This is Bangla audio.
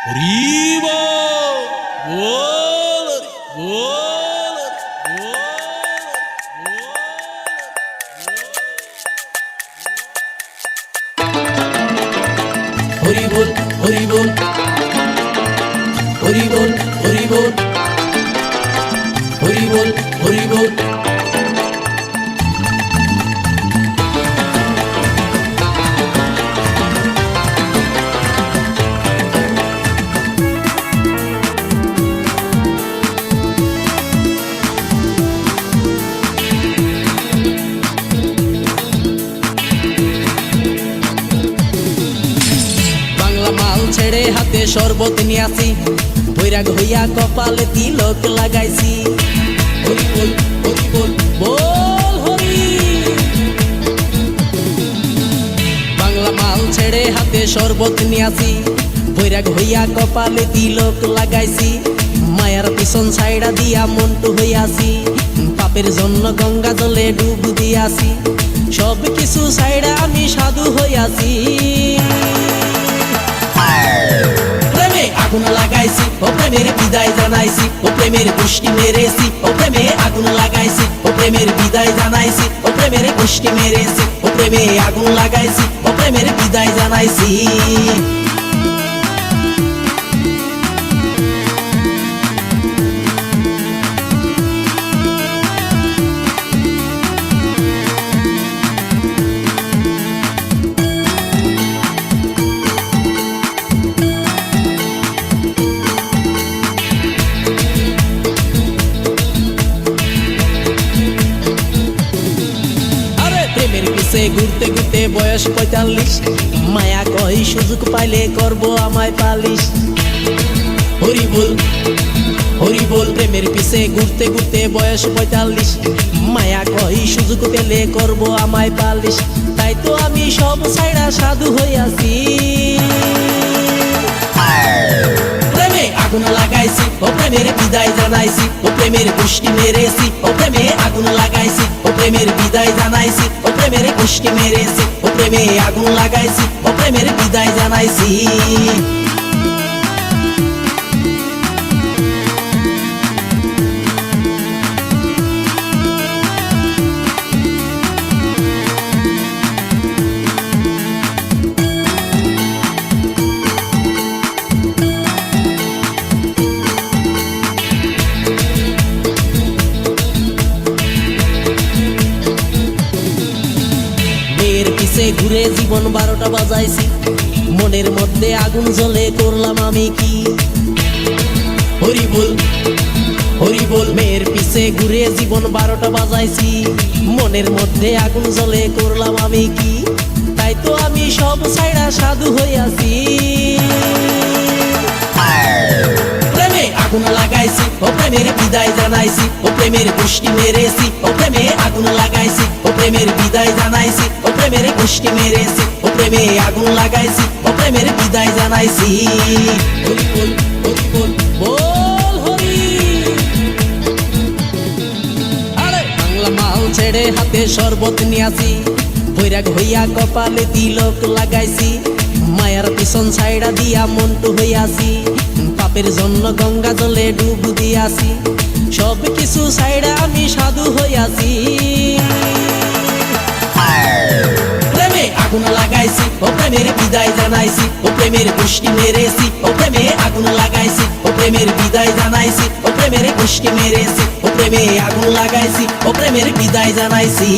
হরি বল বল বল হরি বল হরি বল হরি বল হরি বল হরি বল হরি বল ছেড়ে হাতে শরবত নিয়াছি বৈরাগ হইয়া কপালে তিলক লাগাইছি হরি বল হরি বল বল হরি বাংলা মাল ছেড়ে হাতে শরবত নিয়াছি বৈরাগ হইয়া কপালে তিলক লাগাইছি মায়ার পিছন ছাইড়া দিয়া মন্টু হইয়াছি পাপের জন্য গঙ্গা জলে ডুব দিয়াছি সব কিছু ছাইড়া আমি সাধু হইয়াছি প্রেমে আগুন লাগাইছি ও প্রেমের বিদায় জানাইছি ও প্রেমের গোষ্ঠী মেরেছি ও প্রেমে আগুন লাগাইছি ও প্রেমের বিদায় জানাইছি ও প্রেমের গোষ্ঠী মেরেছি ও প্রেমে আগুন লাগাইছি ও প্রেমের বিদায় জানাইছি ঘুরতে ঘুরতে বয়স ৪৫ মায়া কই সুযোগ পাইলে করব আমায় পালিশ হরি বল প্রেমের পিছে ঘুরতে ঘুরতে বয়স ৪৫ মায়া কই সুযোগ পেলে করব আমায় পালিশ তাই তো আমি সব ছাইড়া সাধু হইয়াছি প্রেমে আগুন লাগাইছি ও প্রেমের বিদায় জানাইছি ও প্রেমের গোষ্ঠী মেরেছি ও প্রেমে আগুন লাগাইছি ও প্রেমের বিদায় জানাইছি ও প্রেমের গোষ্ঠী মেরেছি ও প্রেমে আগুন লাগাইছি ও প্রেমের বিদায় জানাইছি ঘুরে জীবন ১২টা বাজাইছি মনের মধ্যে আগুন জ্বলে করলাম আমি কি হরি বল মেয়ের পিছে ঘুরে জীবন ১২টা বাজাইছি মনের মধ্যে আগুন জ্বলে করলাম আমি কি তাই তো আমি সব ছাইড়া সাধু হইয়াছি প্রেমে আগুন লাগাইছি ও প্রেমের বিদায় জানাইছি ও প্রেমের গোষ্ঠী মেরেছি ও প্রেমে আগুন লাগাইছি ও প্রেমের বিদায় জানাইছি ও প্রেমের গোষ্ঠী মেরেছি ও প্রেমে আগুন লাগাইছি ও প্রেমের বিদায় জানাইছি হরি বল বল হরি আরে বাংলা মাল ছেড়ে হাতে শরবত নিয়াছি বৈরাগ হইয়া কপালে তিলক লাগাইছি মায়ার পিছন ছাইড়া দিয়া মন্টু হইয়াছি পাপের জন্য গঙ্গা জলে ডুব দিয়াছি সব কিছু ছাইড়া আমি সাধু হইয়াছি প্রেমে আগুন লাগাইছি ও প্রেমের বিদায় জানাইছি ও প্রেমের গোষ্ঠী মেরেছি ও প্রেমে আগুন লাগাইছি ও প্রেমের বিদায় জানাইছি ও প্রেমের গোষ্ঠী মেরেছি ও প্রেমে আগুন লাগাইছি ও প্রেমের বিদায় জানাইছি